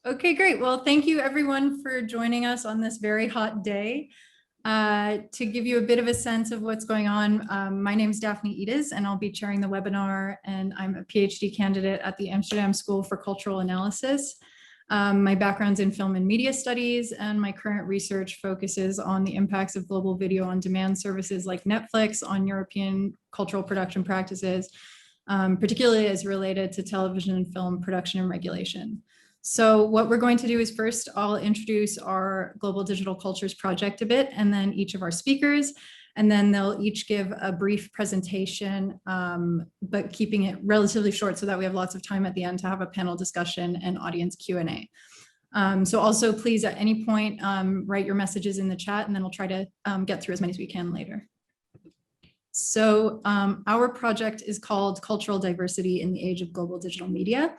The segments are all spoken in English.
Okay, great. Well, thank you everyone for joining us on this very hot day. To give you a bit of a sense of what's going on, my name is Daphne Edis, and I'll be chairing the webinar, and I'm a PhD candidate at the Amsterdam School for Cultural Analysis. My background's in film and media studies, and my current research focuses on the impacts of global video on demand services like Netflix on European cultural production practices, particularly as related to television and film production and regulation. So what we're going to do is first, I'll introduce our Global Digital Cultures project a bit, and then each of our speakers, and then they'll each give a brief presentation, but keeping it relatively short so that we have lots of time at the end to have a panel discussion and audience Q&A. So also please at any point write your messages in the chat, and then we'll try to get through as many as we can later. So our project is called Cultural Diversity in the Age of Global Digital Media,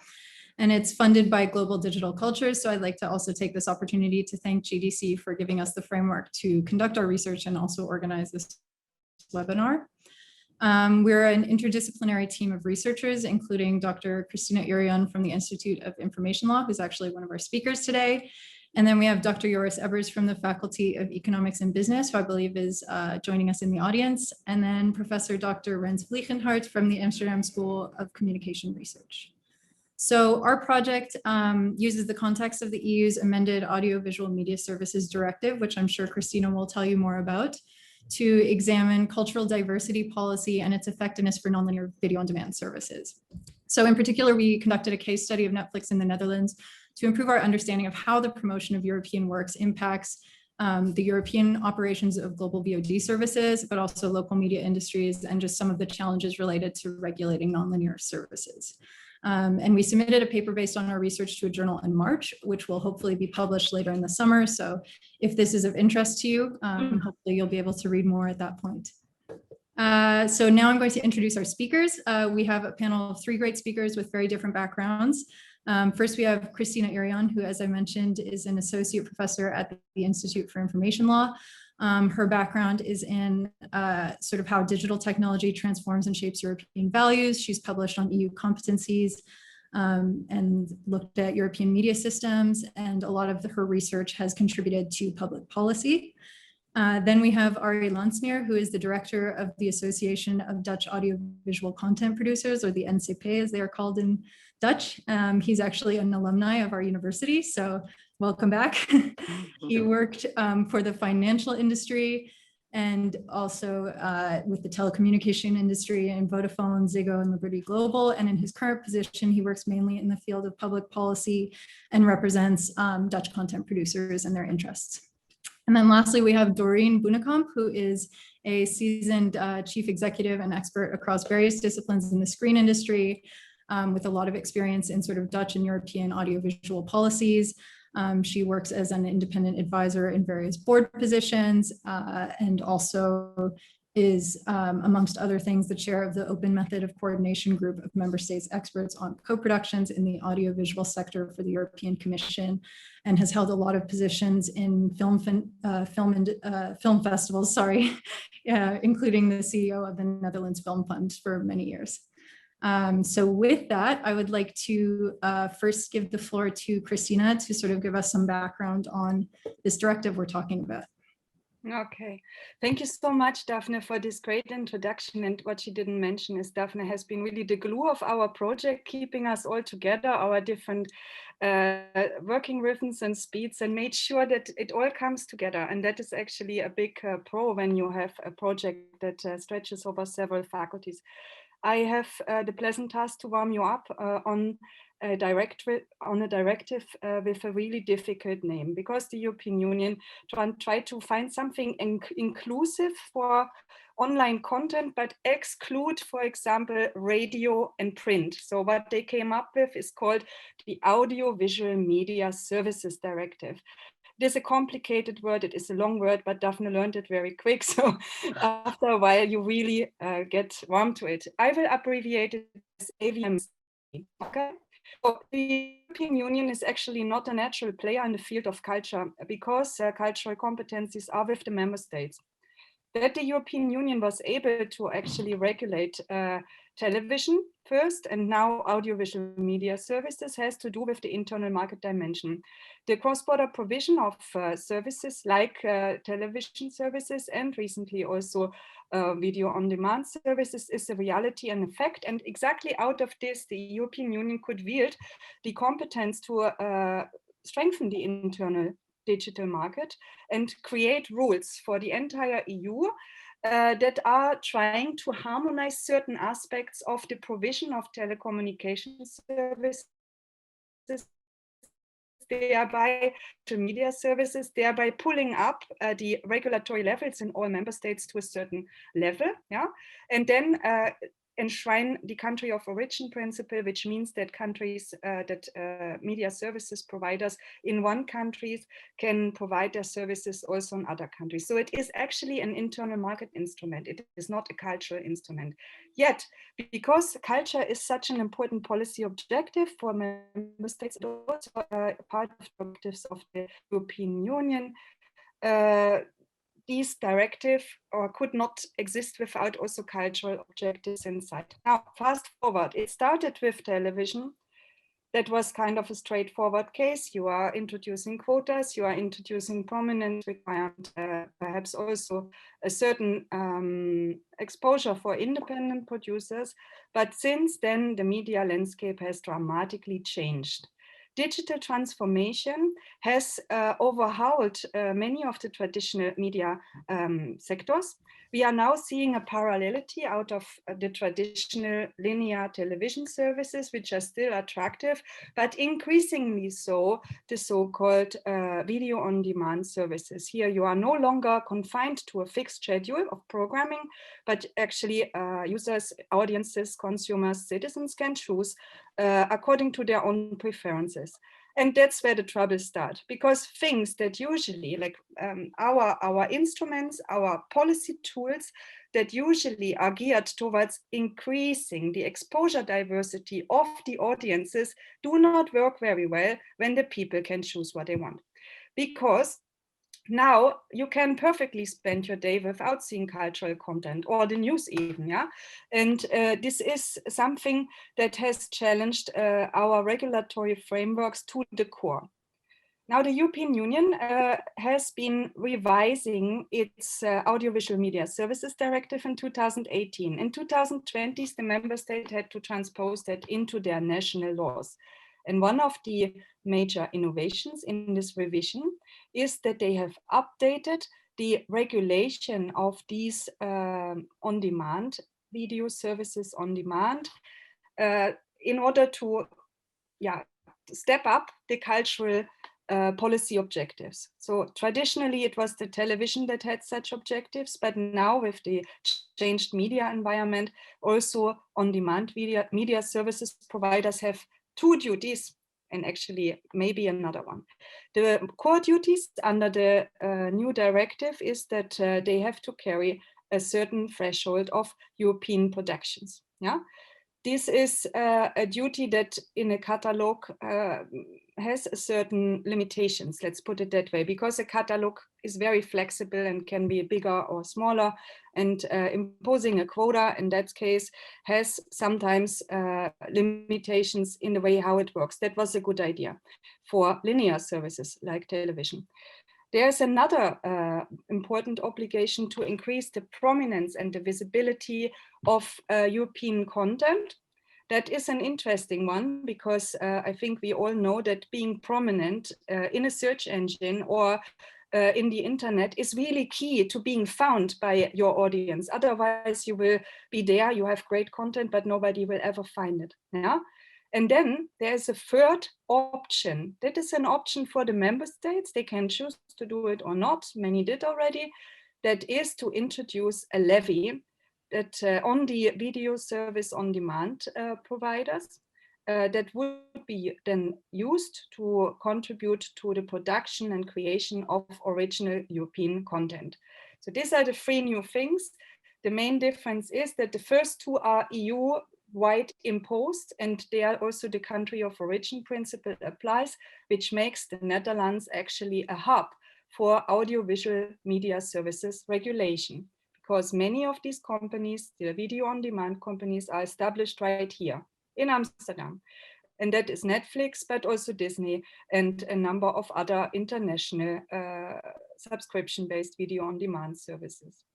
and it's funded by Global Digital Cultures. So I'd like to also take this opportunity to thank GDC for giving us the framework to conduct our research and also organize this webinar. We're an interdisciplinary team of researchers, including Dr. Kristina Irion from the Institute of Information Law, who's actually one of our speakers today. And then we have Dr. Joris Ebbers from the Faculty of Economics and Business, who I believe is joining us in the audience. And then Professor Dr. Rens Vliegenhart from the Amsterdam School of Communication Research. So our project uses the context of the EU's amended Audiovisual Media Services Directive, which I'm sure Kristina will tell you more about, to examine cultural diversity policy and its effectiveness for nonlinear video on demand services. So in particular, we conducted a case study of Netflix in the Netherlands to improve our understanding of how the promotion of European works impacts the European operations of global VOD services, but also local media industries and just some of the challenges related to regulating nonlinear services. And we submitted a paper based on our research to a journal in March, which will hopefully be published later in the summer. So if this is of interest to you, hopefully you'll be able to read more at that point. So now I'm going to introduce our speakers. We have a panel of 3 great speakers with very different backgrounds. First, we have Kristina Irion, who, as I mentioned, is an associate professor at the Institute for Information Law. Her background is in sort of how digital technology transforms and shapes European values. She's published on EU competencies and looked at European media systems, and a lot of her research has contributed to public policy. Then we have Arie Lansmeer, who is the director of the Association of Dutch Audiovisual Content Producers, or the NCP as they are called in Dutch. He's actually an alumni of our university, so welcome back. He worked for the financial industry and also with the telecommunication industry in Vodafone, Ziggo, and Liberty Global. And in his current position, he works mainly in the field of public policy and represents Dutch content producers and their interests. And then lastly, we have Doreen Boenekamp, who is a seasoned chief executive and expert across various disciplines in the screen industry, with a lot of experience in sort of Dutch and European audiovisual policies. She works as an independent advisor in various board positions and also is, amongst other things, the chair of the Open Method of Coordination Group of Member States experts on co-productions in the audiovisual sector for the European Commission, and has held a lot of positions in film festivals, including the CEO of the Netherlands Film Fund for many years. So with that, I would like to first give the floor to Kristina to sort of give us some background on this directive we're talking about. Okay, thank you so much, Daphne, for this great introduction. And what she didn't mention is Daphne has been really the glue of our project, keeping us all together, our different working rhythms and speeds, and made sure that it all comes together. And that is actually a big pro when you have a project that stretches over several faculties. I have the pleasant task to warm you up on a directive with a really difficult name, because the European Union tried to find something inclusive for online content, but exclude, for example, radio and print. So what they came up with is called the Audiovisual Media Services Directive. It is a complicated word, it is a long word, but Daphne learned it very quick. So after a while, you really get warm to it. I will abbreviate it as AVM. Okay. So the European Union is actually not a natural player in the field of culture, because cultural competencies are with the member states. that the European Union was able to actually regulate television first, and now audiovisual media services has to do with the internal market dimension. The cross-border provision of services like television services and recently also video on demand services is a reality and a fact. And exactly out of this, the European Union could wield the competence to strengthen the internal digital market and create rules for the entire EU that are trying to harmonize certain aspects of the provision of telecommunication services, thereby to media services, thereby pulling up the regulatory levels in all member states to a certain level, yeah, and then enshrine the country of origin principle, which means that countries, media services providers in one country can provide their services also in other countries. So it is actually an internal market instrument. It is not a cultural instrument. Yet, because culture is such an important policy objective for member states, also part of the objectives of the European Union, these directive could not exist without also cultural objectives inside. Now, fast forward, it started with television. That was kind of a straightforward case. You are introducing quotas, you are introducing prominence requirement, perhaps also a certain exposure for independent producers. But since then, the media landscape has dramatically changed. Digital transformation has overhauled many of the traditional media sectors. We are now seeing a parallelity out of the traditional linear television services, which are still attractive, but increasingly so the so-called video on demand services. Here you are no longer confined to a fixed schedule of programming, but actually users, audiences, consumers, citizens can choose according to their own preferences. And that's where the troubles start, because things that usually, like our instruments, our policy tools that usually are geared towards increasing the exposure diversity of the audiences, do not work very well when the people can choose what they want. Because now you can perfectly spend your day without seeing cultural content or the news even, yeah? And this is something that has challenged our regulatory frameworks to the core. Now the European Union has been revising its Audiovisual Media Services Directive in 2018. In 2020, the member state had to transpose that into their national laws. And one of the major innovations in this revision is that they have updated the regulation of these on-demand video services on demand in order to step up the cultural policy objectives. So traditionally it was the television that had such objectives, but now with the changed media environment, also on-demand media services providers have two duties, and actually maybe another one. The core duties under the new directive is that they have to carry a certain threshold of European productions. Yeah, this is a duty that in a catalog has certain limitations, let's put it that way, because a catalog is very flexible and can be bigger or smaller, and imposing a quota in that case has sometimes limitations in the way how it works. That was a good idea for linear services like television. There's another important obligation to increase the prominence and the visibility of European content. That is an interesting one, because I think we all know that being prominent in a search engine or in the internet is really key to being found by your audience. Otherwise you will be there, you have great content, but nobody will ever find it. Yeah? And then there's a third option. That is an option for the member states. They can choose to do it or not. Many did already. That is to introduce a levy that on the video service on demand providers that would be then used to contribute to the production and creation of original European content. So these are the three new things. The main difference is that the first two are EU-wide imposed, and there also the country of origin principle applies, which makes the Netherlands actually a hub for audiovisual media services regulation. because many of these companies, the video on demand companies, are established right here in Amsterdam. And that is Netflix, but also Disney and a number of other international subscription-based video on demand services.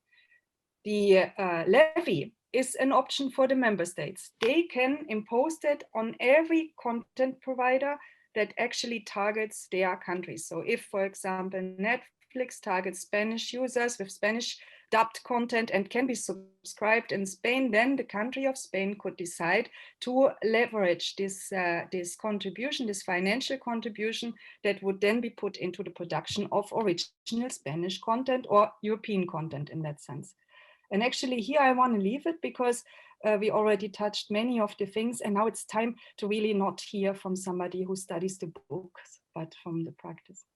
The levy is an option for the member states. They can impose that on every content provider that actually targets their country. So if, for example, Netflix targets Spanish users with Spanish dubbed content and can be subscribed in Spain, then the country of Spain could decide to leverage this, this contribution, this financial contribution that would then be put into the production of original Spanish content or European content in that sense. And actually here I want to leave it because we already touched many of the things, and now it's time to really not hear from somebody who studies the books, but from the practice.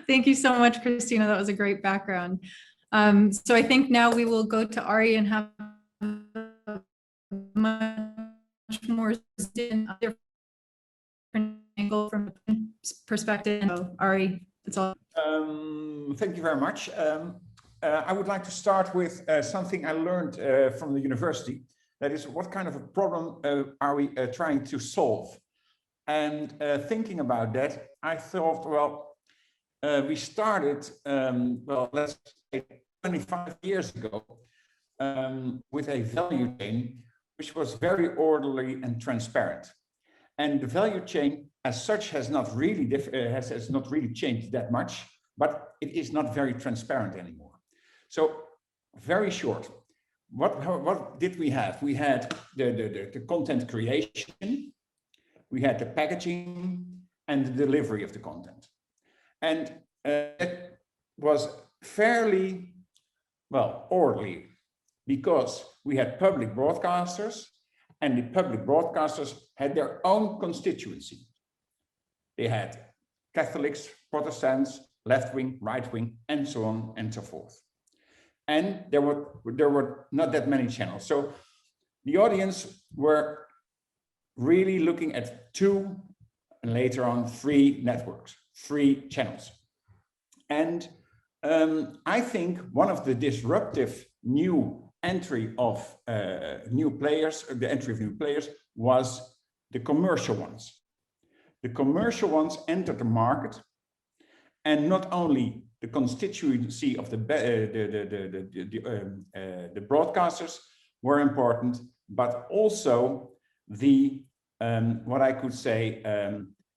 Thank you so much, Kristina. That was a great background. So I think now we will go to Ari and have a much more different angle from a perspective. So, Ari, it's all. Thank you very much. I would like to start with something I learned from the university. That is, what kind of a problem are we trying to solve? And thinking about that, I thought, well, we started, well, let's say 25 years ago with a value chain, which was very orderly and transparent. And the value chain as such has not really has not really changed that much, but it is not very transparent anymore. So very short, what did we have? We had the content creation, we had the packaging and the delivery of the content. And it was fairly, well, orderly, because we had public broadcasters, and the public broadcasters had their own constituency. They had Catholics, Protestants, left-wing, right-wing, and so on and so forth. And there were not that many channels. So the audience were really looking at 2 and later on 3 networks, 3 channels. And I think one of the disruptive new entry of new players, the entry of new players, was the commercial ones. The commercial ones entered the market, and not only the constituency of the broadcasters were important, but also the what I could say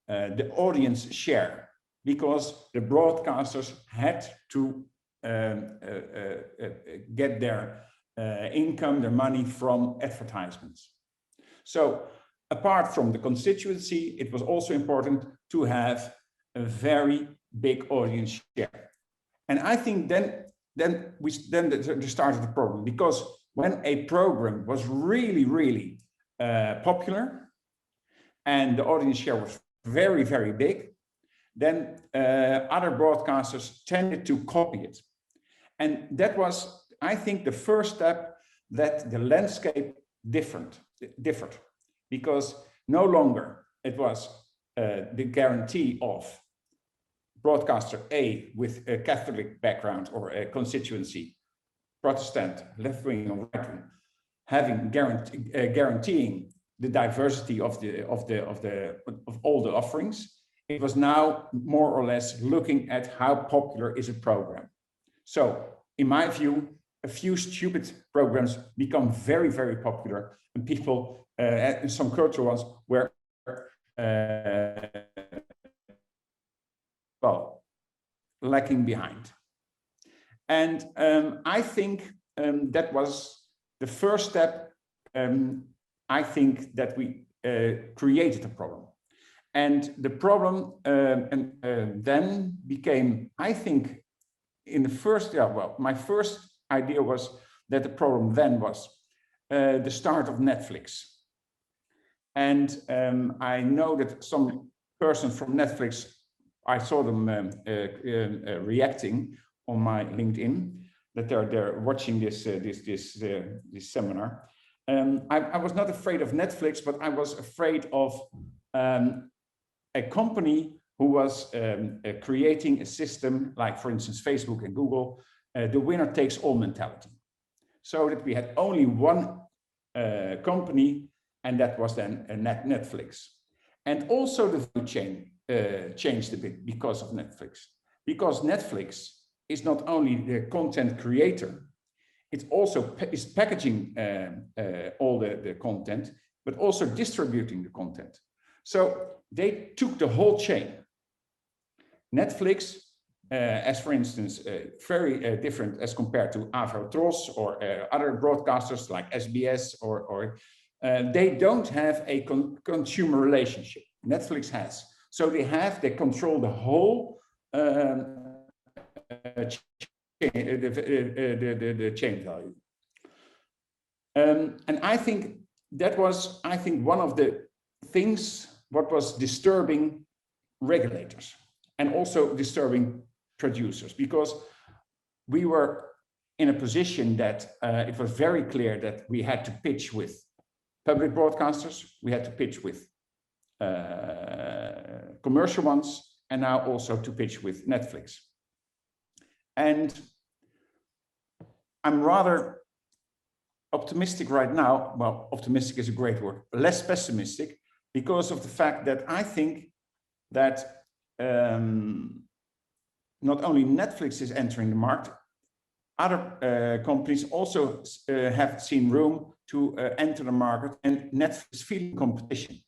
the audience share, because the broadcasters had to get their income, their money from advertisements. So apart from the constituency, it was also important to have a very big audience share. And I think then started the problem, because when a program was really popular and the audience share was very, very big, then other broadcasters tended to copy it. And that was, I think, the first step that the landscape differed, because no longer it was the guarantee of broadcaster A with a Catholic background or a constituency, Protestant, left-wing or right-wing, having guaranteeing the diversity of all the offerings. It was now more or less looking at how popular is a program. So in my view, a few stupid programs become very, very popular, and people, some cultural ones, were well, lacking behind. And I think that was the first step. I think that we created a problem. And the problem then became, I think, in the first, well, my first idea was that the problem then was the start of Netflix. And I know that some person from Netflix, I saw them reacting on my LinkedIn, that they're watching this seminar. I was not afraid of Netflix, but I was afraid of a company who was creating a system, like for instance Facebook and Google, the winner takes all mentality. So that we had only one company, and that was then Netflix. And also the value chain changed a bit because of Netflix. Because Netflix is not only the content creator, it also is packaging all the content, but also distributing the content. So they took the whole chain. Netflix, as for instance, very different as compared to IViR or other broadcasters like SBS, or they don't have a consumer relationship. Netflix has. So they control the whole the chain value. And I think that was, one of the things what was disturbing regulators and also disturbing producers, because we were in a position that it was very clear that we had to pitch with public broadcasters, we had to pitch with commercial ones, and now also to pitch with Netflix. And I'm rather optimistic right now. Well, optimistic is a great word, less pessimistic, because of the fact that I think that not only Netflix is entering the market, other companies also have seen room to enter the market, and Netflix is feeling competition.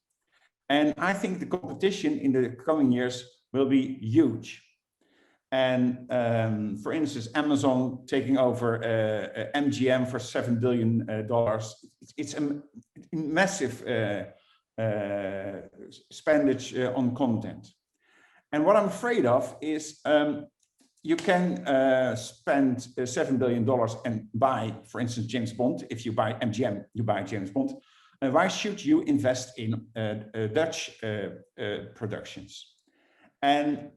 And I think the competition in the coming years will be huge. And for instance, Amazon taking over MGM for $7 billion. It's a massive spendage on content. And what I'm afraid of is you can spend $7 billion and buy, for instance, James Bond. If you buy MGM, you buy James Bond. Why should you invest in Dutch productions? And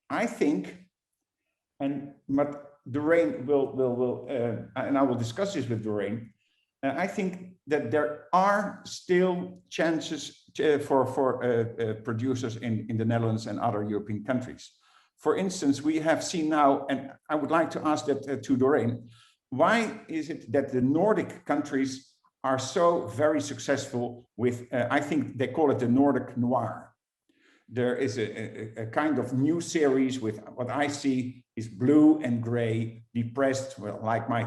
I think, but Doreen will and I will discuss this with Doreen. I think that there are still chances for producers in the Netherlands and other European countries. For instance, we have seen now, and I would like to ask that to Doreen, why is it that the Nordic countries are so very successful with, I think they call it the Nordic noir. There is a kind of new series with what I see is blue and gray, depressed, well, like my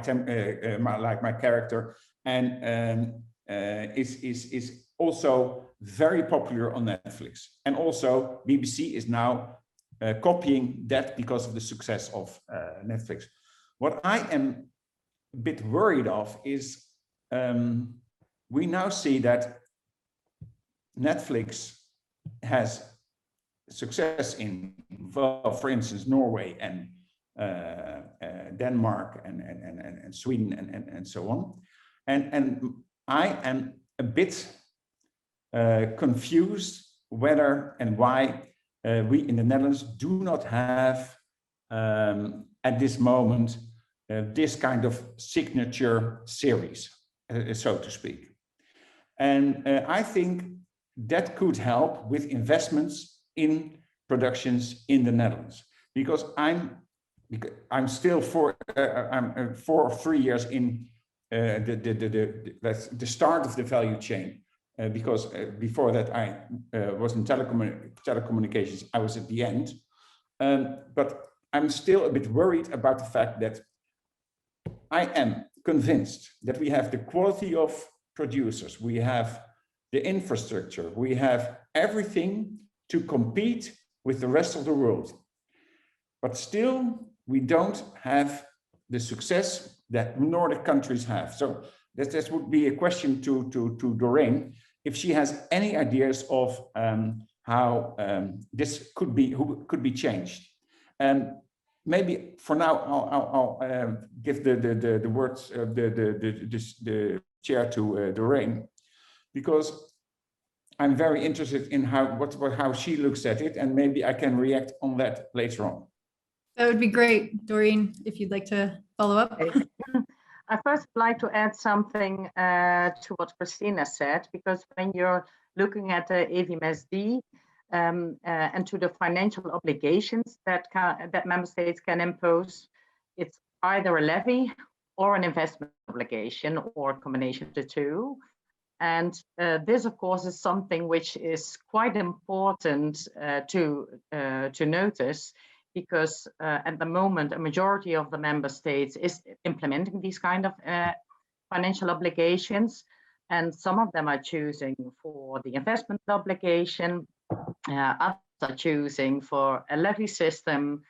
character, and is also very popular on Netflix. And also BBC is now copying that because of the success of Netflix. What I am a bit worried of is we now see that Netflix has success in, well, for instance, Norway and Denmark and Sweden and so on. And I am a bit confused whether and why we in the Netherlands do not have at this moment this kind of signature series, so to speak. And I think that could help with investments in productions in the Netherlands, because I'm still I'm 4 or 3 years in the start of the value chain, because before that I was in telecommunications. I was at the end, but I'm still a bit worried about the fact that I am convinced that we have the quality of producers, we have the infrastructure, we have everything to compete with the rest of the world. But still, we don't have the success that Nordic countries have. So this would be a question to Doreen, if she has any ideas of how this could be changed. And maybe for now, I'll give the words the chair to Doreen, because I'm very interested in how she looks at it, and maybe I can react on that later on. That would be great, Doreen, if you'd like to follow up. I first would like to add something to what Kristina said, because when you're looking at the EVMSD and to the financial obligations that member states can impose, it's either a levy or an investment obligation or a combination of the two. And this, of course, is something which is quite important to notice, because at the moment, a majority of the member states is implementing these kind of financial obligations, and some of them are choosing for the investment obligation, others are choosing for a levy system,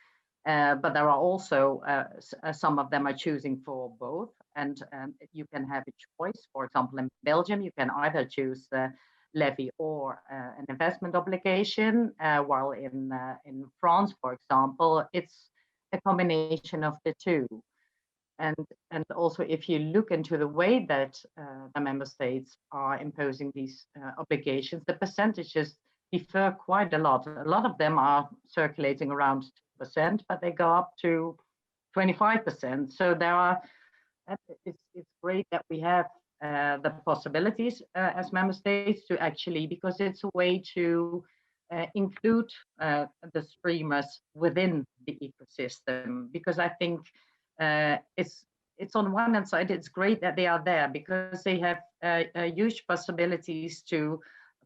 but there are also some of them are choosing for both. And you can have a choice. For example, in Belgium, you can either choose the levy or an investment obligation, while in France, for example, it's a combination of the two. And also, if you look into the way that the member states are imposing these obligations, the percentages differ quite a lot. A lot of them are circulating around 2%, but they go up to 25%. So there are. It's great that we have the possibilities as member states to actually, because it's a way to include the streamers within the ecosystem. Because I think it's on one hand side, it's great that they are there because they have huge possibilities to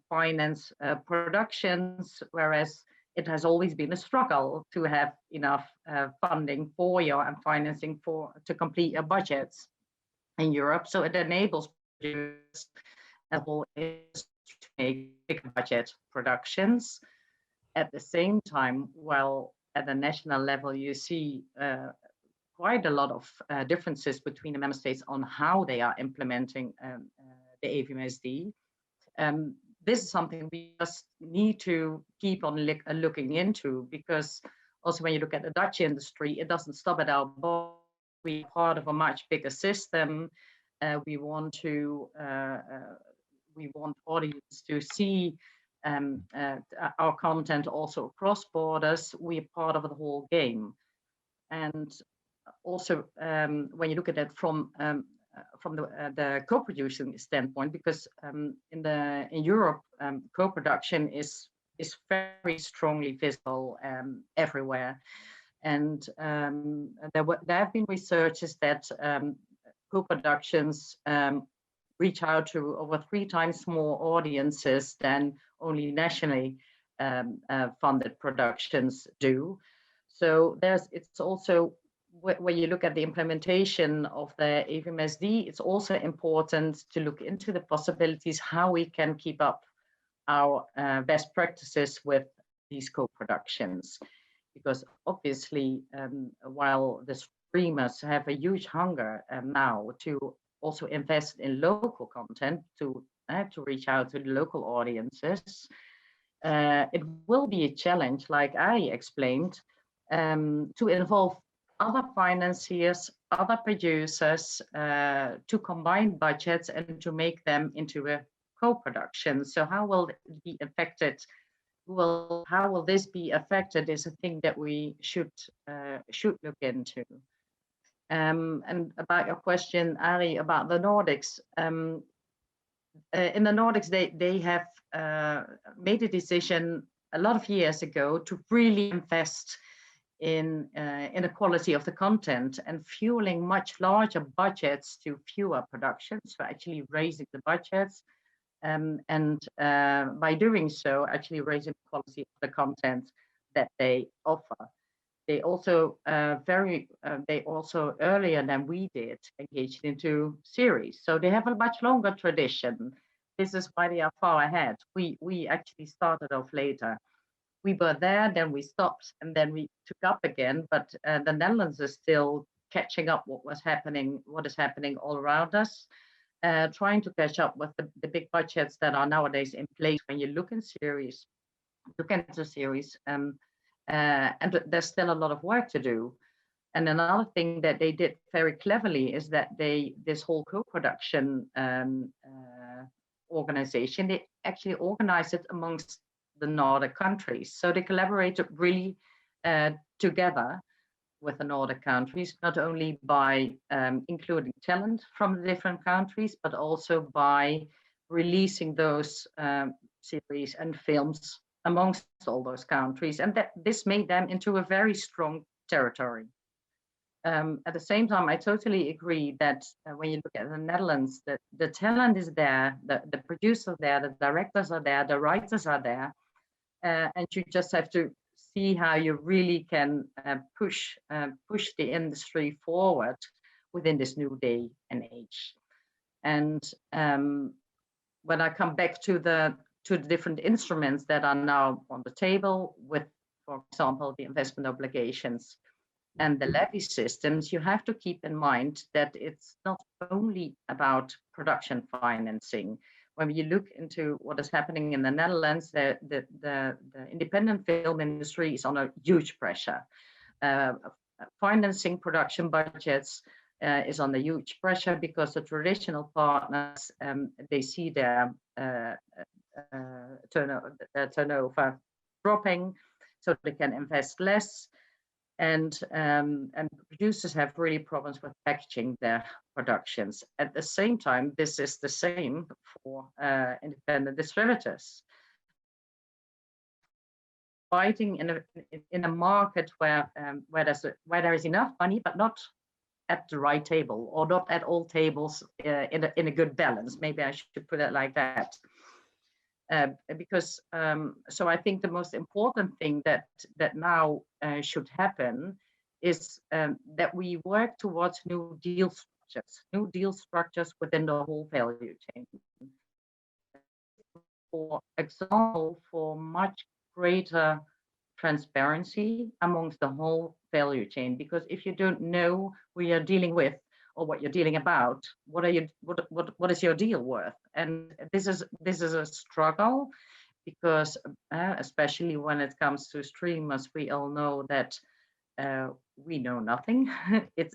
finance productions, whereas it has always been a struggle to have enough funding for your and financing to complete your budgets in Europe. So it enables producers to make big budget productions. At the same time, while at the national level, you see quite a lot of differences between the member states on how they are implementing the AVMSD. This is something we just need to keep on looking into, because also when you look at the Dutch industry, it doesn't stop at our border. We're part of a much bigger system. We want audience to see our content also across borders. We're part of the whole game. And also, when you look at it from the co-producing standpoint, because in Europe, co-production is very strongly visible everywhere, and there have been researches that co-productions reach out to over 3 times more audiences than only nationally funded productions do. So it's also, when you look at the implementation of the AVMSD, it's also important to look into the possibilities how we can keep up our best practices with these co-productions. Because obviously, while the streamers have a huge hunger now to also invest in local content to reach out to the local audiences, it will be a challenge, like I explained, to involve other financiers, other producers, to combine budgets and to make them into a co-production. So how will it be affected? How will this be affected is a thing that we should look into. And about your question, Ari, about the Nordics. In the Nordics, they have made a decision a lot of years ago to really invest in the quality of the content and fueling much larger budgets to fewer productions, so actually raising the budgets, and by doing so, actually raising the quality of the content that they offer. They also earlier than we did engaged into series, so they have a much longer tradition. This is why they are far ahead. We actually started off later. We were there, then we stopped, and then we took up again. But the Netherlands is still catching up what is happening all around us, trying to catch up with the big budgets that are nowadays in place. When you look into series, and there's still a lot of work to do. And another thing that they did very cleverly is that this whole co-production organization, they actually organized it amongst the Nordic countries. So they collaborated really together with the Nordic countries, not only by including talent from the different countries, but also by releasing those series and films amongst all those countries. And this made them into a very strong territory. At the same time, I totally agree that when you look at the Netherlands, the talent is there, the producers are there, the directors are there, the writers are there, and you just have to see how you really can push the industry forward within this new day and age. And when I come back to the different instruments that are now on the table, with, for example, the investment obligations and the levy systems, you have to keep in mind that it's not only about production financing. When you look into what is happening in the Netherlands, the independent film industry is under huge pressure. Financing production budgets is under huge pressure because the traditional partners, they see their turnover dropping, so they can invest less. And producers have really problems with packaging their productions. At the same time, this is the same for independent distributors. Fighting in a market where there is enough money, but not at the right table, or not at all tables in a good balance. Maybe I should put it like that. Because so I think the most important thing that now should happen is that we work towards new deal structures within the whole value chain. For example, for much greater transparency amongst the whole value chain, because if you don't know who you're dealing with or what you're dealing about, what is your deal worth? And this is a struggle, because especially when it comes to streamers, we all know that we know nothing. It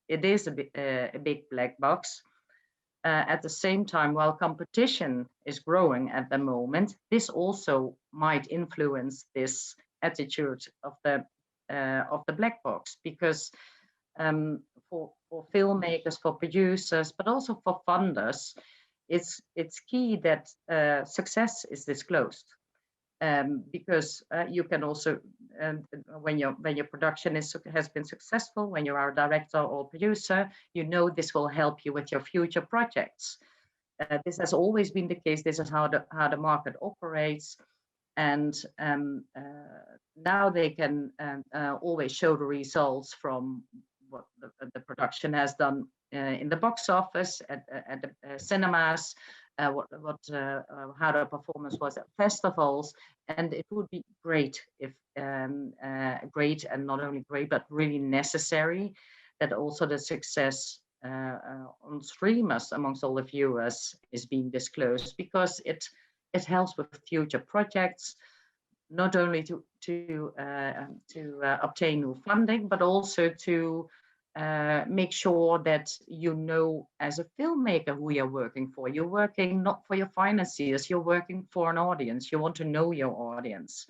is a big black box. At the same time, while competition is growing at the moment, this also might influence this attitude of the black box, because for filmmakers, for producers, but also for funders, it's key that success is disclosed, because you can also, when your production has been successful, when you are a director or producer, you know this will help you with your future projects. This has always been the case. This is how the market operates, and now they can always show the results from what the production has done in the box office, at the cinemas, how the performance was at festivals. And it would be great if great, and not only great, but really necessary, that also the success on streamers amongst all the viewers is being disclosed, because it helps with future projects, not only to obtain new funding, but also to make sure that you know as a filmmaker who you're working for. You're working not for your financiers, you're working for an audience. You want to know your audience,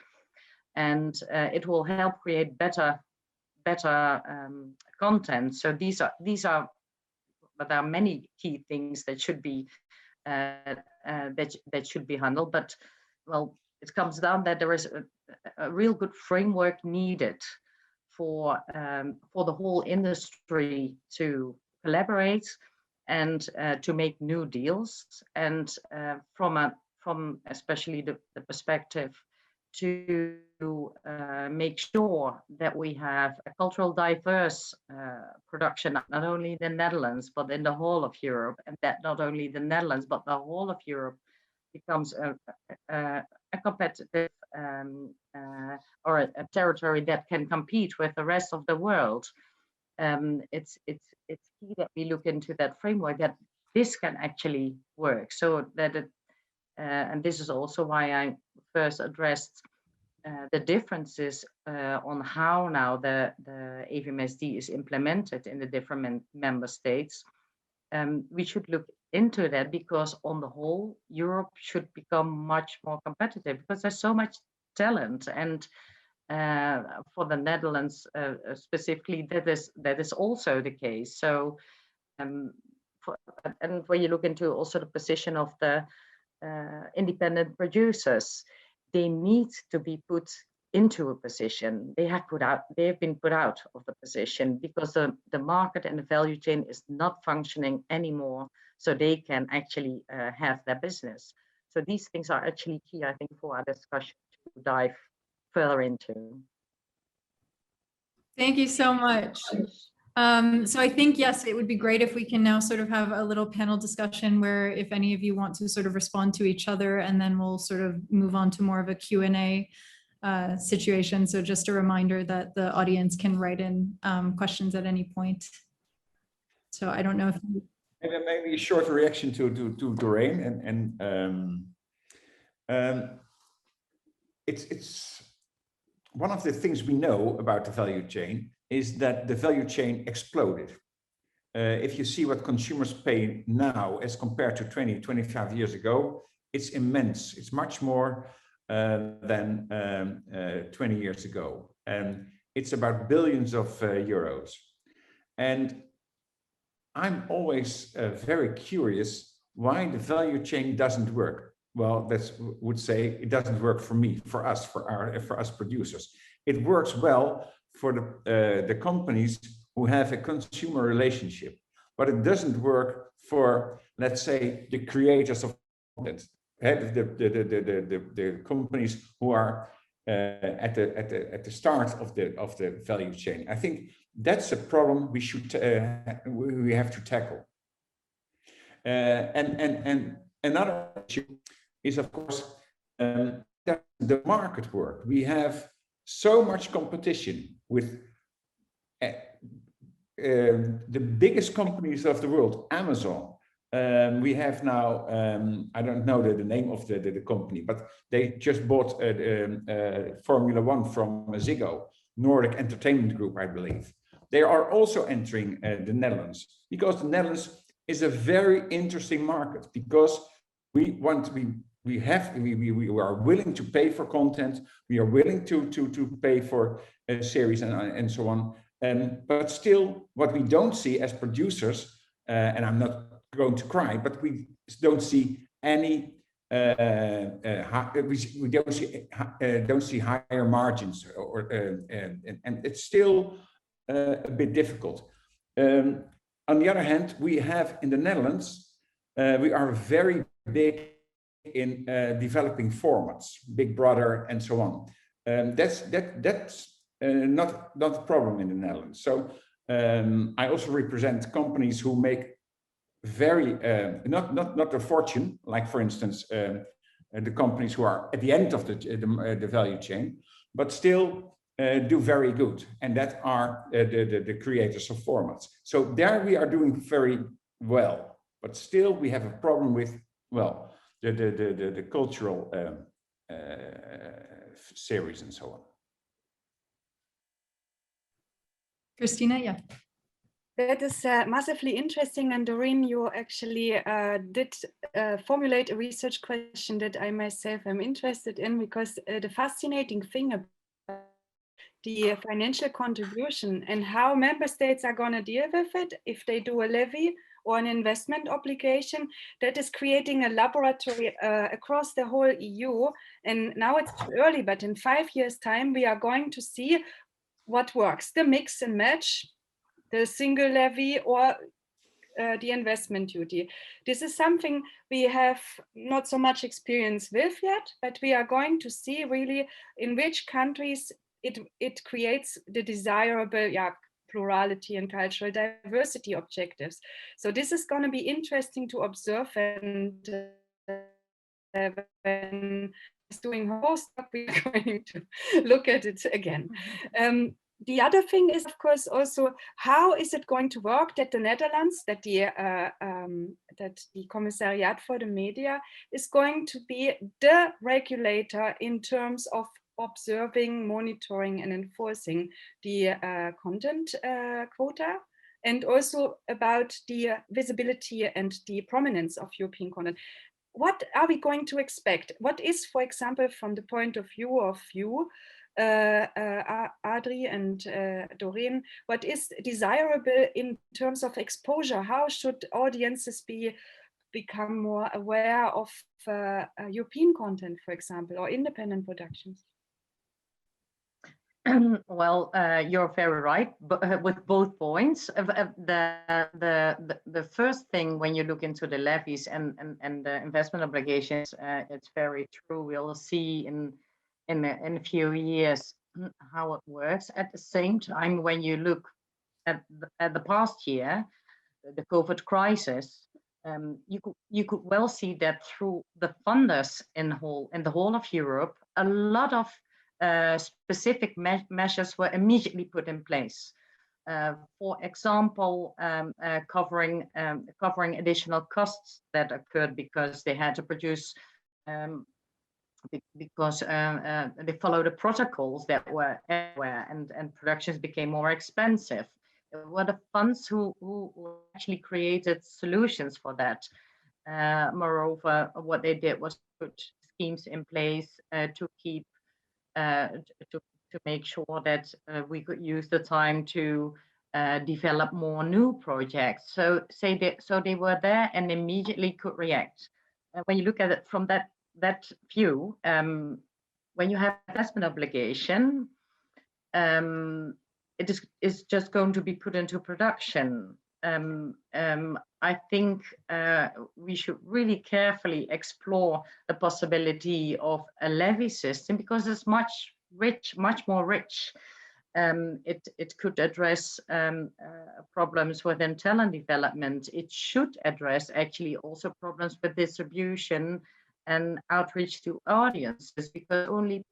and it will help create better content. So these are, but there are many key things that should be that should be handled. But well, it comes down that there is a real good framework needed for the whole industry to collaborate and to make new deals, and from especially the perspective to make sure that we have a cultural diverse production, not only in the Netherlands, but in the whole of Europe, and that not only the Netherlands, but the whole of Europe becomes a competitive or a territory that can compete with the rest of the world. It's key that we look into that framework, that this can actually work, so that it, and this is also why I first addressed the differences on how now the AVMSD is implemented in the different member states. We should look into that, because on the whole, Europe should become much more competitive, because there's so much talent, and for the Netherlands specifically, that is also the case. So, and when you look into also the position of the independent producers, they need to be put into a position, they have been put out of the position because the market and the value chain is not functioning anymore, so they can actually have their business. So these things are actually key, I think, for our discussion to dive further into. Thank you so much. So I think, yes, it would be great if we can now sort of have a little panel discussion where if any of you want to sort of respond to each other, and then we'll sort of move on to more of a Q&A situation. So just a reminder that the audience can write in questions at any point. So I don't know if you... And then maybe a short reaction to Doreen, it's one of the things we know about the value chain is that the value chain exploded. If you see what consumers pay now as compared to 20, 25 years ago, it's immense. It's much more than 20 years ago. And it's about billions of euros. And I'm always very curious why the value chain doesn't work. Well, that would say it doesn't work for me, for us producers. It works well for the companies who have a consumer relationship, but it doesn't work for, let's say, the creators of content, the companies who are at the start of the value chain. I think that's a problem we have to tackle. And another issue is, of course, that the market work. We have so much competition with the biggest companies of the world, Amazon. We have now, I don't know the name of the company, but they just bought Formula One from Ziggo, Nordic Entertainment Group, I believe. They are also entering the Netherlands, because the Netherlands is a very interesting market, because we are willing to pay for content, we are willing to pay for a series and so on. But still, what we don't see as producers, and I'm not going to cry, but we don't see any we don't see higher margins, and it's still a bit difficult. On the other hand, we have in the Netherlands, we are very big in developing formats, Big Brother and so on. That's not a problem in the Netherlands. So I also represent companies who make very not a fortune, like for instance the companies who are at the end of the value chain, but still do very good, and that are the creators of formats. So there we are doing very well, but still we have a problem with, well, the cultural series and so on. Kristina, yeah. That is massively interesting, and Doreen, you actually did formulate a research question that I myself am interested in, because the fascinating thing about the financial contribution and how member states are going to deal with it, if they do a levy or an investment obligation, that is creating a laboratory across the whole EU. And now it's too early, but in 5 years' time, we are going to see what works, the mix and match, the single levy or the investment duty. This is something we have not so much experience with yet, but we are going to see really in which countries it creates the desirable plurality and cultural diversity objectives. So this is going to be interesting to observe, and when it's doing postdoc, we're going to look at it again. The other thing is, of course, also how is it going to work that the Netherlands, that the Commissariat for the Media is going to be the regulator in terms of observing, monitoring, and enforcing the content quota, and also about the visibility and the prominence of European content. What are we going to expect? What is, for example, from the point of view of you, Adri and Doreen, what is desirable in terms of exposure? How should audiences become more aware of European content, for example, or independent productions? Well, you're very right, but with both points. The first thing when you look into the levies and the investment obligations, it's very true. We'll see in a few years how it works. At the same time, when you look at the past year, the COVID crisis, you could well see that through the funders in the whole of Europe, a lot of specific measures were immediately put in place. For example, covering additional costs that occurred because they had to produce, because they followed the protocols that were everywhere, and productions became more expensive. It were the funds who actually created solutions for that. Moreover, what they did was put schemes in place to keep to make sure that we could use the time to develop more new projects. So they were there and immediately could react. When you look at it from that view, when you have investment obligation, it is just going to be put into production. I think we should really carefully explore the possibility of a levy system, because it's much more rich. It could address problems within talent development. It should address actually also problems with distribution and outreach to audiences, because only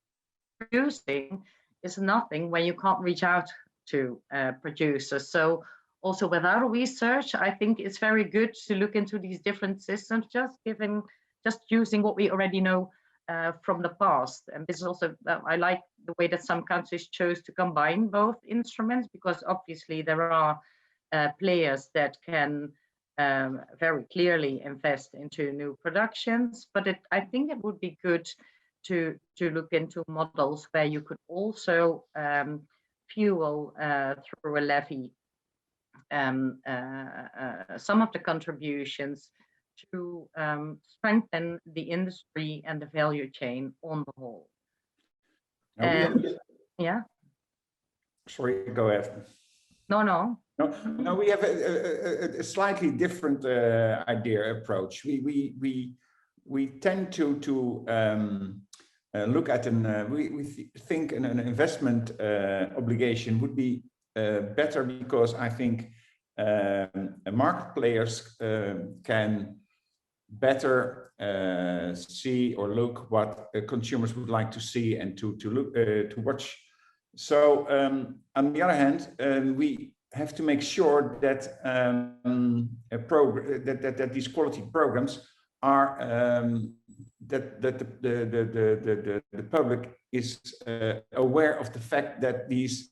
producing is nothing when you can't reach out to producers. So also without research, I think it's very good to look into these different systems, just using what we already know from the past. And this is also, I like the way that some countries chose to combine both instruments, because obviously there are players that can very clearly invest into new productions. But I think it would be good to look into models where you could also fuel through a levy some of the contributions to strengthen the industry and the value chain on the whole. Yeah. Sorry, go ahead. No, we have a slightly different approach. We tend to look at we think an investment obligation would be better, because I think market players can better see or look what consumers would like to see and to look to watch. So on the other hand, we have to make sure that that these quality programs are that the public is aware of the fact that these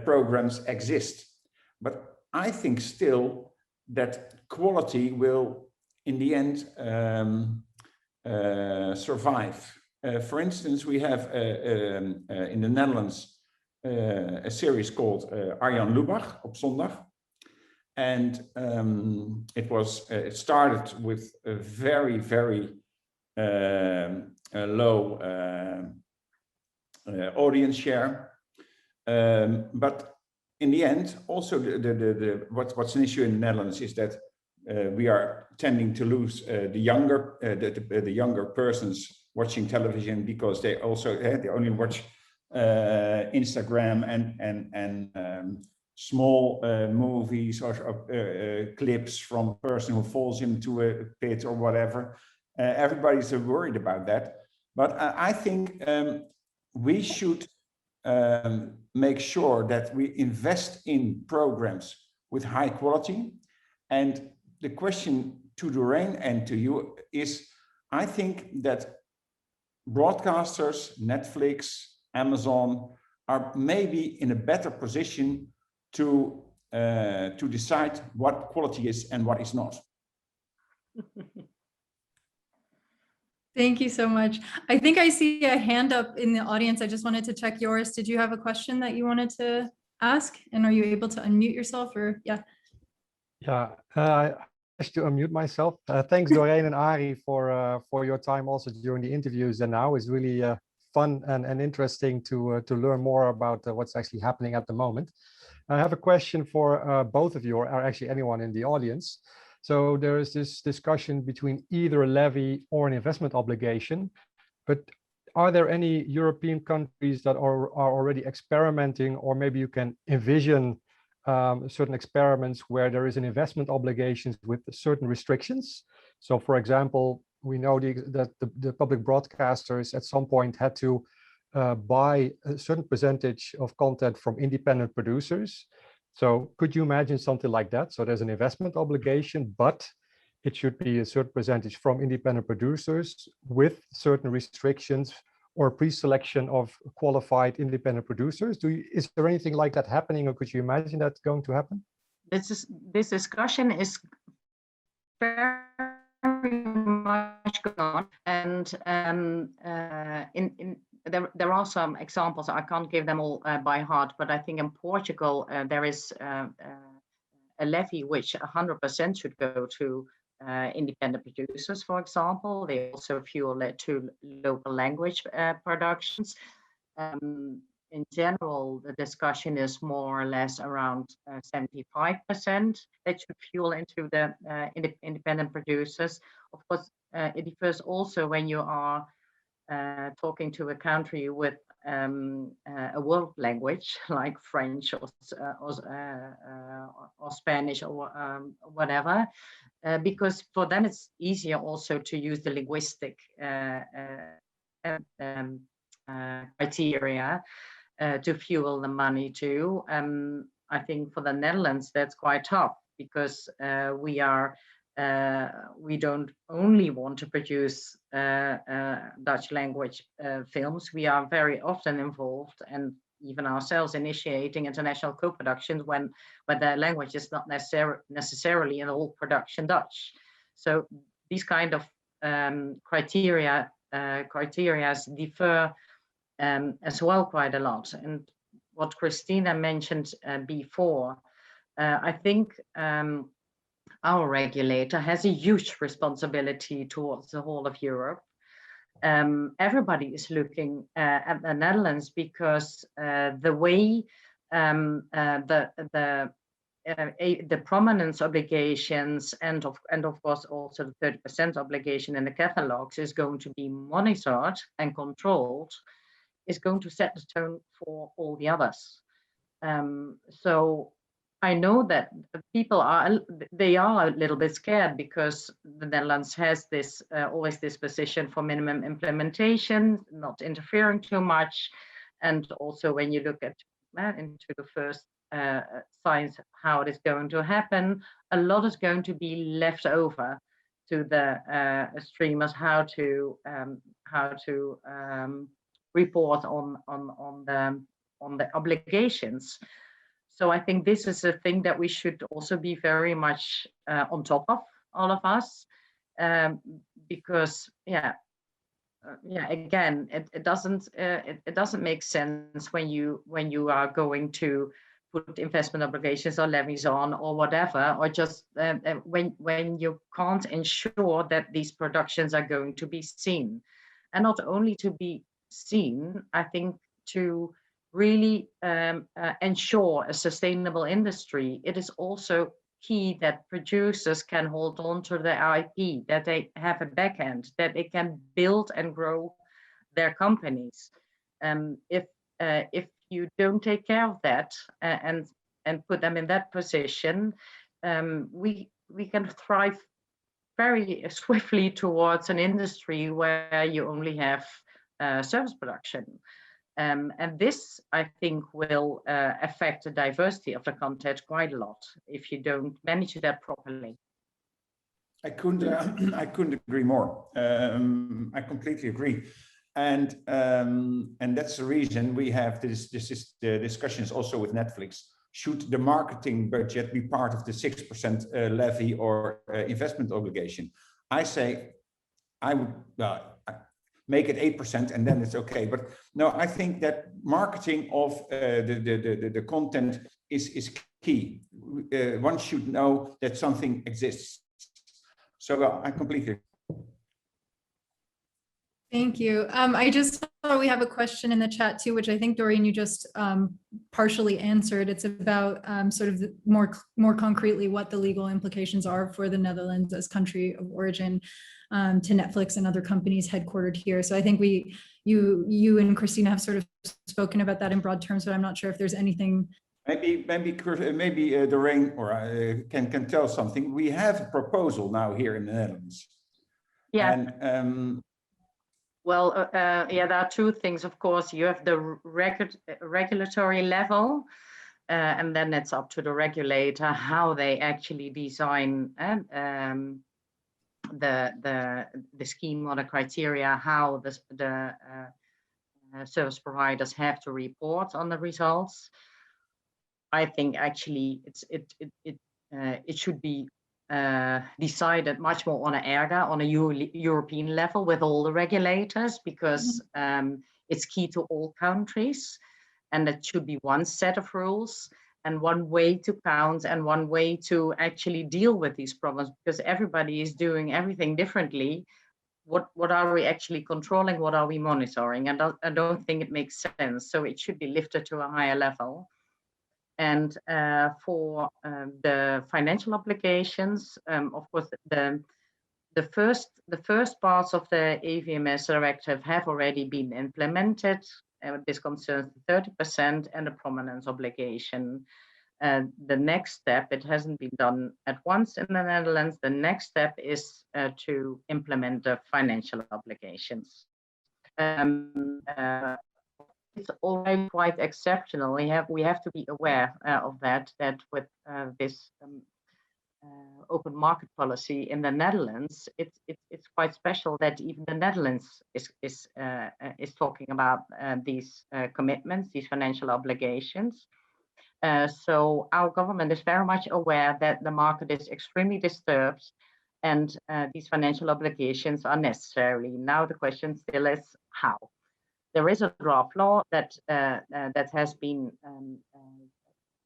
programs exist. But I think still that quality will, in the end, survive. For instance, we have in the Netherlands a series called Arjan Lubach op zondag, and it started with a very low audience share, but in the end, also what's an issue in the Netherlands is that we are tending to lose the younger persons watching television, because they only watch Instagram and small movies or clips from a person who falls into a pit or whatever. Everybody's worried about that, but I think we should make sure that we invest in programs with high quality. And the question to Doreen and to you is, I think that broadcasters, Netflix, Amazon, are maybe in a better position to decide what quality is and what is not. Thank you so much. I think I see a hand up in the audience. I just wanted to check yours. Did you have a question that you wanted to ask? And are you able to unmute yourself, or yeah? Yeah, I have to unmute myself. Thanks, Doreen and Ari, for your time also during the interviews. And now it's really fun and interesting to learn more about what's actually happening at the moment. I have a question for both of you, or actually anyone in the audience. So there is this discussion between either a levy or an investment obligation, but are there any European countries that are already experimenting, or maybe you can envision certain experiments where there is an investment obligation with certain restrictions? So for example, we know that the public broadcasters at some point had to buy a certain percentage of content from independent producers. So could you imagine something like that? So there's an investment obligation, but it should be a certain percentage from independent producers with certain restrictions or pre-selection of qualified independent producers. Is there anything like that happening, or could you imagine that going to happen? This discussion is very much going on, and there are some examples. I can't give them all by heart, but I think in Portugal there is a levy which 100% should go to independent producers, for example. They also fuel it to local language productions. In general, the discussion is more or less around 75% that should fuel into the independent producers. Of course, it differs also when you are talking to a country with a world language like French or Spanish or whatever, because for them it's easier also to use the linguistic criteria to fuel the money too. I think for the Netherlands that's quite tough, because we don't only want to produce Dutch language films. We are very often involved, and even ourselves initiating international co-productions when the language is not necessarily in all production Dutch. So these kind of criteria differ as well quite a lot. And what Kristina mentioned before, I think our regulator has a huge responsibility towards the whole of Europe. Everybody is looking at the Netherlands, because the way the prominence obligations and of course also the 30% obligation in the catalogs is going to be monitored and controlled, is going to set the tone for all the others. So I know that people are a little bit scared, because the Netherlands has this always this position for minimum implementation, not interfering too much, and also when you look at into the first signs how it is going to happen, a lot is going to be left over to the streamers how to report on the obligations. So I think this is a thing that we should also be very much on top of, all of us, because again, it doesn't make sense when you are going to put investment obligations or levies on or whatever, or just when you can't ensure that these productions are going to be seen, and not only to be seen, I think to really ensure a sustainable industry, it is also key that producers can hold on to their IP, that they have a back end, that they can build and grow their companies. If you don't take care of that and put them in that position, we can thrive very swiftly towards an industry where you only have service production. And this, I think, will affect the diversity of the content quite a lot if you don't manage that properly. I couldn't agree more. I completely agree, and that's the reason we have this discussions also with Netflix. Should the marketing budget be part of the 6% levy or investment obligation? I say I would make it 8%, and then it's okay. But no, I think that marketing of the content is key. One should know that something exists. So I completely. Thank you. I just saw we have a question in the chat too, which I think, Doreen, you just partially answered. It's about sort of more concretely what the legal implications are for the Netherlands as country of origin to Netflix and other companies headquartered here. So I think you and Kristina have sort of spoken about that in broad terms, but I'm not sure if there's anything. Maybe Doreen or can tell something. We have a proposal now here in the Netherlands. Yeah. And well, yeah, there are two things. Of course, you have the regulatory level, and then it's up to the regulator how they actually design the scheme or the criteria, how the service providers have to report on the results. I think actually it should be decided much more on an ERGA, on a European level with all the regulators, because it's key to all countries, and it should be one set of rules and one way to count and one way to actually deal with these problems, because everybody is doing everything differently. What are we actually controlling? What are we monitoring? And I don't think it makes sense. So it should be lifted to a higher level. And for the financial obligations, of course, the first parts of the AVMS directive have already been implemented. This concerns the 30% and the prominence obligation. The next step, it hasn't been done at once in the Netherlands. The next step is to implement the financial obligations. It's already quite exceptional. We have to be aware of that with this open market policy in the Netherlands, it's quite special that even the Netherlands is talking about these commitments, these financial obligations. So our government is very much aware that the market is extremely disturbed, and these financial obligations are necessary. Now the question still is how. There is a draft law that has been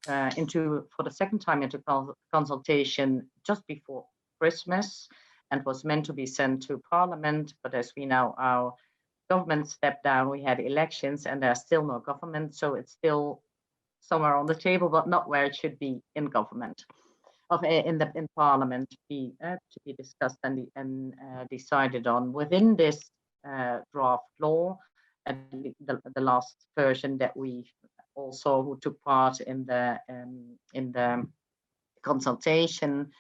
for the second time into consultation just before Christmas, and was meant to be sent to Parliament. But as we know, our government stepped down. We had elections, and there's still no government, so it's still somewhere on the table, but not where it should be in government, in Parliament, to be discussed and decided on. Within this draft law, the last version that we also who took part in the consultation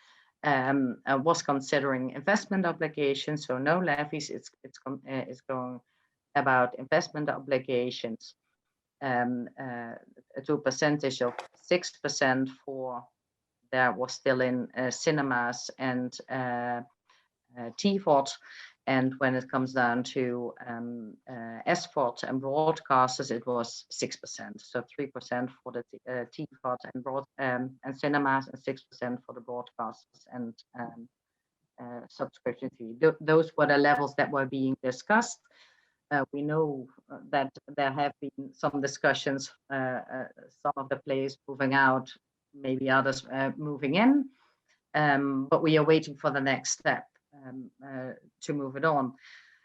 was considering investment obligations, so no levies. It's going about investment obligations to a percentage of 6% for there was still in cinemas and TVOD. And when it comes down to SVOD and broadcasters, it was 6%. So 3% for the TVOD and cinemas, and 6% for the broadcasters and subscription fee. Those were the levels that were being discussed. We know that there have been some discussions, some of the players moving out, maybe others moving in, but we are waiting for the next step. To move it on.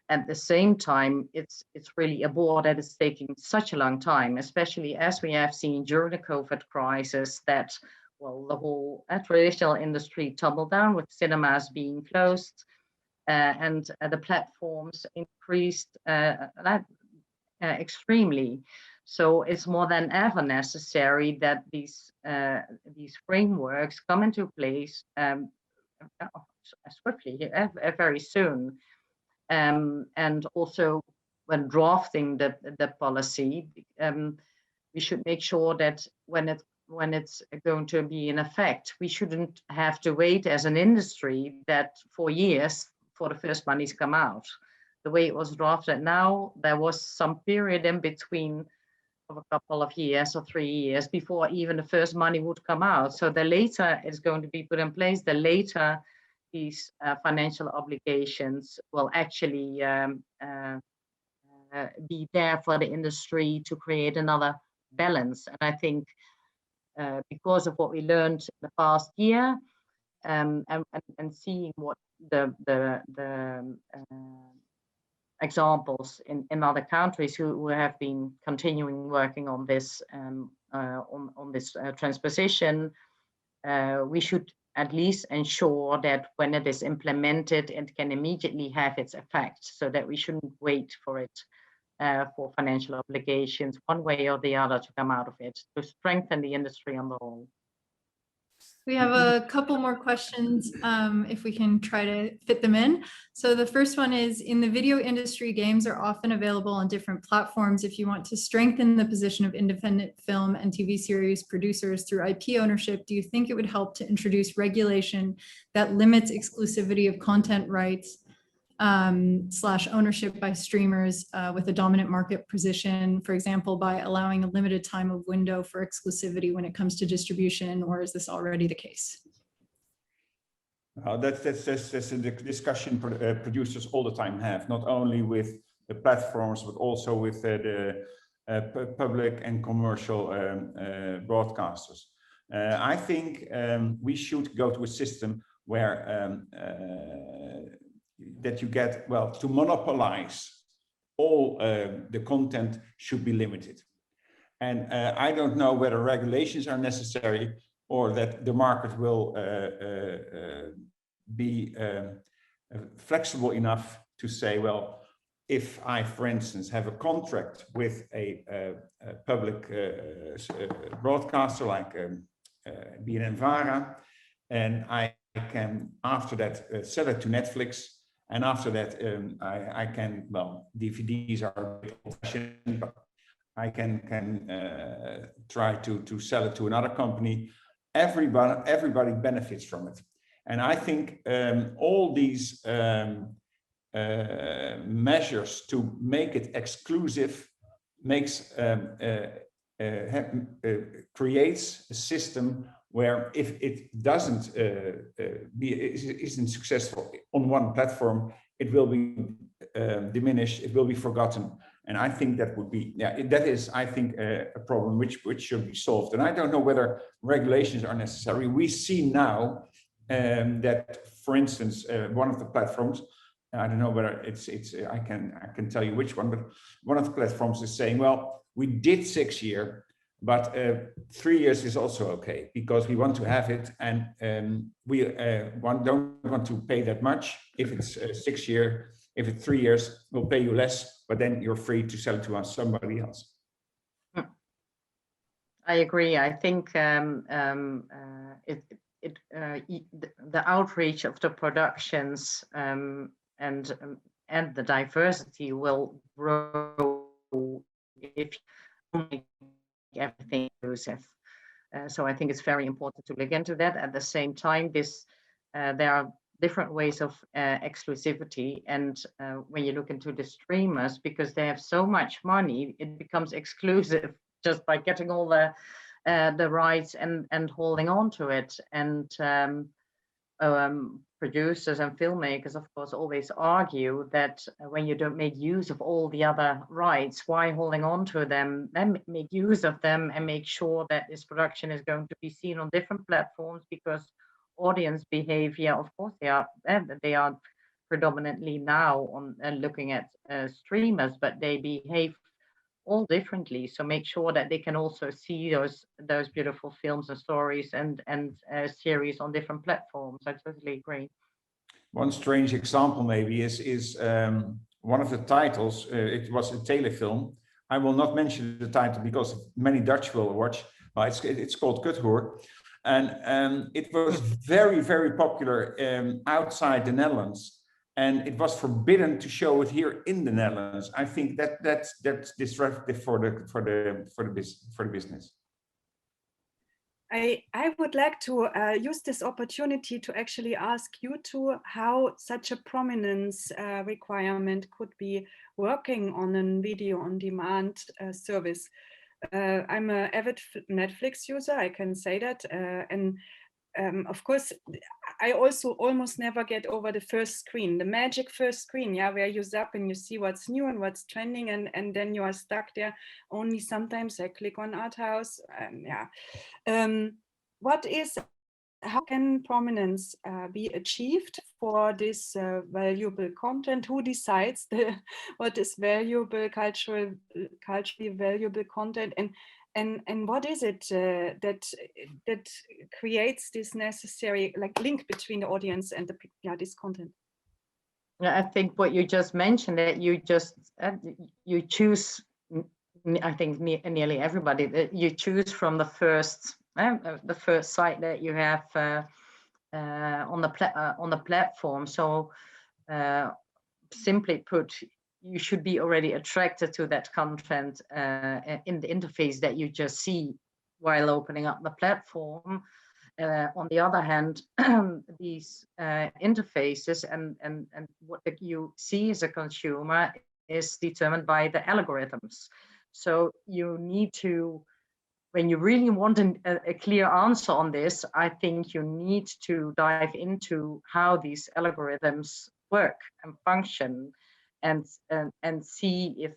At the same time, it's really a board that is taking such a long time, especially as we have seen during the COVID crisis that, well, the whole traditional industry tumbled down with cinemas being closed, and the platforms increased extremely. So it's more than ever necessary that these frameworks come into place swiftly, very soon, and also when drafting the policy, we should make sure that when it's going to be in effect, we shouldn't have to wait as an industry that for years for the first monies come out. The way it was drafted now, there was some period in between of a couple of years or 3 years before even the first money would come out. So the later it's going to be put in place, the later these financial obligations will actually be there for the industry to create another balance. And I think because of what we learned in the past year, and seeing what the examples in other countries who have been continuing working on this transposition. We should at least ensure that when it is implemented, it can immediately have its effect, so that we shouldn't wait for it for financial obligations one way or the other to come out of it, to strengthen the industry on the whole. We have a couple more questions, if we can try to fit them in. So the first one is, in the video industry, games are often available on different platforms. If you want to strengthen the position of independent film and TV series producers through IP ownership, do you think it would help to introduce regulation that limits exclusivity of content rights / ownership by streamers with a dominant market position, for example, by allowing a limited time of window for exclusivity when it comes to distribution, or is this already the case? That's a discussion producers all the time have, not only with the platforms, but also with the public and commercial broadcasters. I think we should go to a system where that you get, well, to monopolize all the content should be limited. And I don't know whether regulations are necessary or that the market will be flexible enough to say, well, if I, for instance, have a contract with a public broadcaster like INDIREG, and I can, after that, sell it to Netflix. And after that, I can, well, DVDs are a bit old-fashioned, but I can try to sell it to another company. Everybody benefits from it. And I think all these measures to make it exclusive creates a system where if it isn't successful on one platform, it will be diminished, it will be forgotten. And I think that would be, that is, I think, a problem which should be solved. And I don't know whether regulations are necessary. We see now that, for instance, one of the platforms, I don't know whether it's I can tell you which one, but one of the platforms is saying, well, we did 6 years, but 3 years is also okay, because we want to have it, and we don't want to pay that much. If it's 6 years, if it's 3 years, we'll pay you less, but then you're free to sell it to somebody else. I agree. I think the outreach of the productions and the diversity will grow if you make everything inclusive. So I think it's very important to look into that. At the same time, there are different ways of exclusivity, and when you look into the streamers, because they have so much money, it becomes exclusive just by getting all the rights and holding on to it. And producers and filmmakers, of course, always argue that when you don't make use of all the other rights, why holding on to them? Then make use of them and make sure that this production is going to be seen on different platforms, because audience behavior, of course, they are predominantly now on looking at streamers, but they behave all differently. So make sure that they can also see those beautiful films and stories and series on different platforms. I totally agree. One strange example maybe is one of the titles. It was a telefilm. I will not mention the title because many Dutch will watch. It's called Kuthoor, and it was very, very popular outside the Netherlands. And it was forbidden to show it here in the Netherlands. I think that's disruptive for the business. I would like to use this opportunity to actually ask you two how such a prominence requirement could be working on a video on demand service. I'm an avid Netflix user, I can say that, and of course, I also almost never get over the first screen, the magic first screen, where you zap and you see what's new and what's trending, and then you are stuck there. Only sometimes I click on Art House, what is how can prominence be achieved for this valuable content? Who decides what is valuable, culturally valuable content, and what is it that creates this necessary link between the audience and this content? I think what you just mentioned, that you choose. I think nearly everybody that you choose from the first site that you have on the platform. So simply put, you should be already attracted to that content in the interface that you just see while opening up the platform. On the other hand, these interfaces and what you see as a consumer is determined by the algorithms. So you need to, when you really want a clear answer on this, I think you need to dive into how these algorithms work and function, and see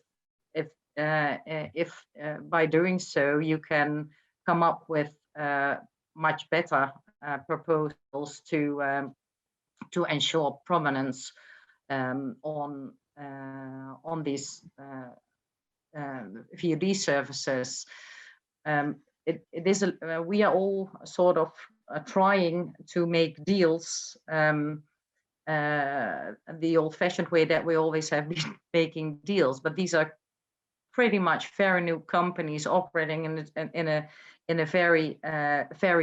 if by doing so you can come up with much better proposals to ensure prominence on these VOD services. We are all sort of trying to make deals the old-fashioned way that we always have been making deals, but these are pretty much very new companies operating in a very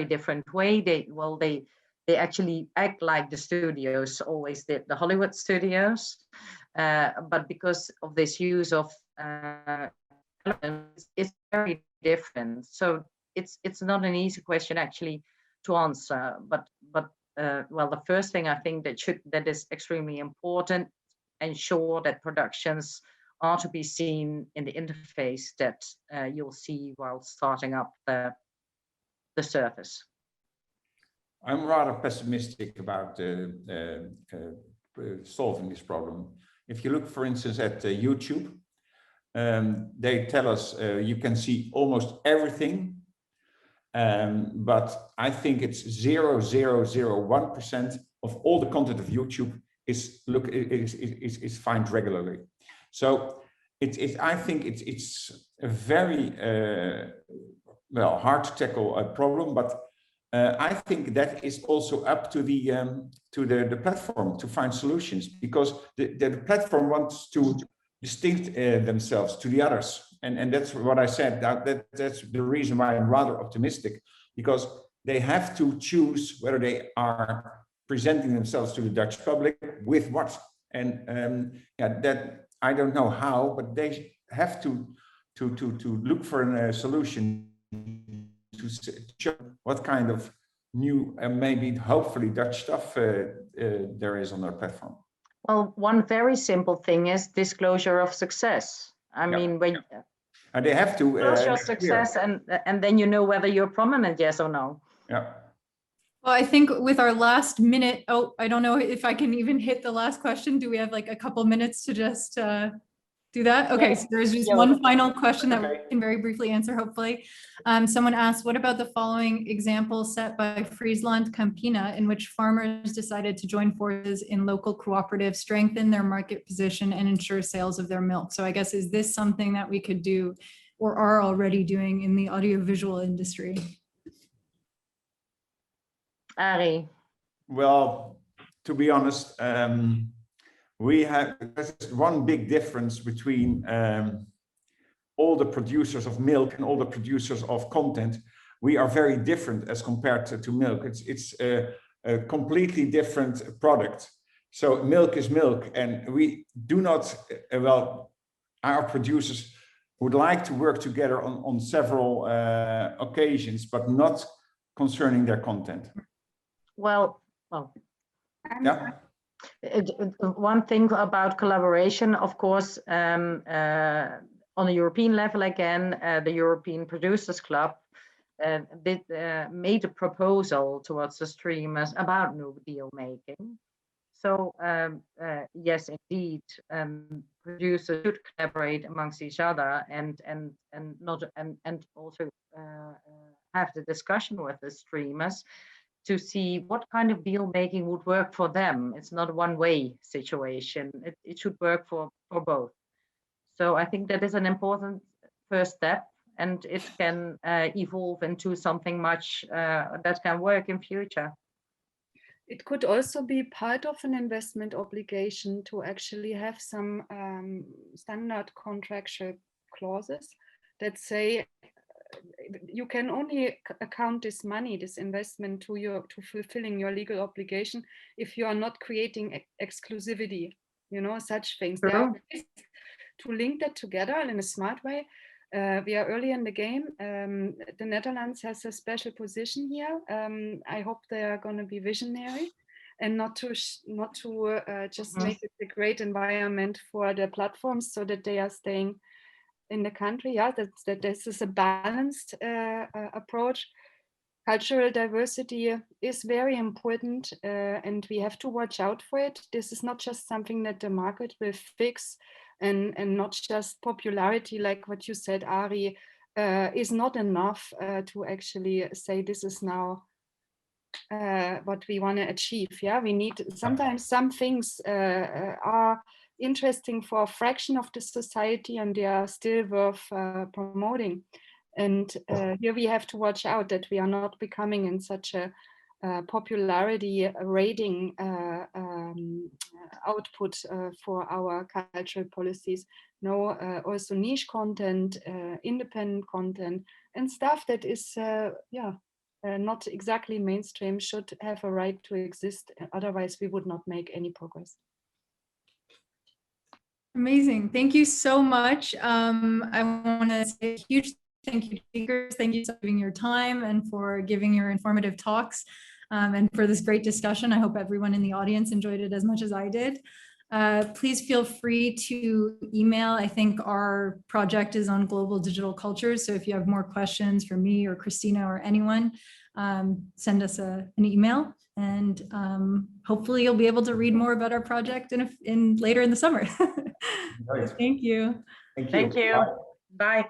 different way. They actually act like the studios always did, the Hollywood studios, but because of this use of it's very different. So it's not an easy question actually to answer, but well, the first thing I think that is extremely important, ensure that productions are to be seen in the interface that you'll see while starting up the service. I'm rather pessimistic about solving this problem. If you look, for instance, at YouTube, they tell us you can see almost everything, but I think it's 0.0001% of all the content of YouTube is found regularly. So I think it's a very well, hard to tackle a problem, but I think that is also up to the platform to find solutions, because the platform wants to distinct themselves to the others, and that's what I said. That's the reason why I'm rather optimistic, because they have to choose whether they are presenting themselves to the Dutch public with what, and yeah, that I don't know how, but they have to look for a solution to show what kind of new and maybe hopefully Dutch stuff there is on their platform. Well, one very simple thing is disclosure of success. I mean, when and they have to disclose your success, and then you know whether you're prominent, yes or no. Yeah. Well, I think with our last minute, I don't know if I can even hit the last question. Do we have like a couple minutes to just do that? Okay, yes. So there's just one final question that we can very briefly answer, hopefully. Someone asked, what about the following example set by Friesland Campina, in which farmers decided to join forces in local cooperatives, strengthen their market position, and ensure sales of their milk? So I guess, is this something that we could do or are already doing in the audiovisual industry? Ari. Well, to be honest, there's one big difference between all the producers of milk and all the producers of content. We are very different as compared to milk. It's a completely different product. So milk is milk, and we do not, well, our producers would like to work together on several occasions, but not concerning their content. Well, yeah. One thing about collaboration, of course, on a European level, again, the European Producers Club made a proposal towards the streamers about new deal making. So yes, indeed, producers should collaborate amongst each other and also have the discussion with the streamers. to see what kind of deal making would work for them. It's not a one-way situation. It should work for both. So I think that is an important first step, and it can evolve into something much that can work in future. It could also be part of an investment obligation to actually have some standard contractual clauses that say you can only account this money, this investment to fulfilling your legal obligation if you are not creating exclusivity, you know, such things. Sure. There are ways to link that together in a smart way. We are early in the game. The Netherlands has a special position here. I hope they are going to be visionary and not to just make it a great environment for the platforms so that they are staying in the country. Yeah, that this is a balanced approach. Cultural diversity is very important, and we have to watch out for it. This is not just something that the market will fix, and not just popularity, like what you said, Ari, is not enough to actually say this is now what we want to achieve. Yeah, we need, sometimes some things are interesting for a fraction of the society and they are still worth promoting. And here we have to watch out that we are not becoming in such a popularity rating output for our cultural policies. No, also niche content, independent content, and stuff that is not exactly mainstream should have a right to exist. Otherwise, we would not make any progress. Amazing. Thank you so much. I want to say a huge thank you to speakers. Thank you for giving your time and for giving your informative talks and for this great discussion. I hope everyone in the audience enjoyed it as much as I did. Please feel free to email. I think our project is on global digital cultures. So if you have more questions for me or Kristina or anyone, send us an email, and hopefully you'll be able to read more about our project later in the summer. Thank you. Thank you. Thank you. Bye.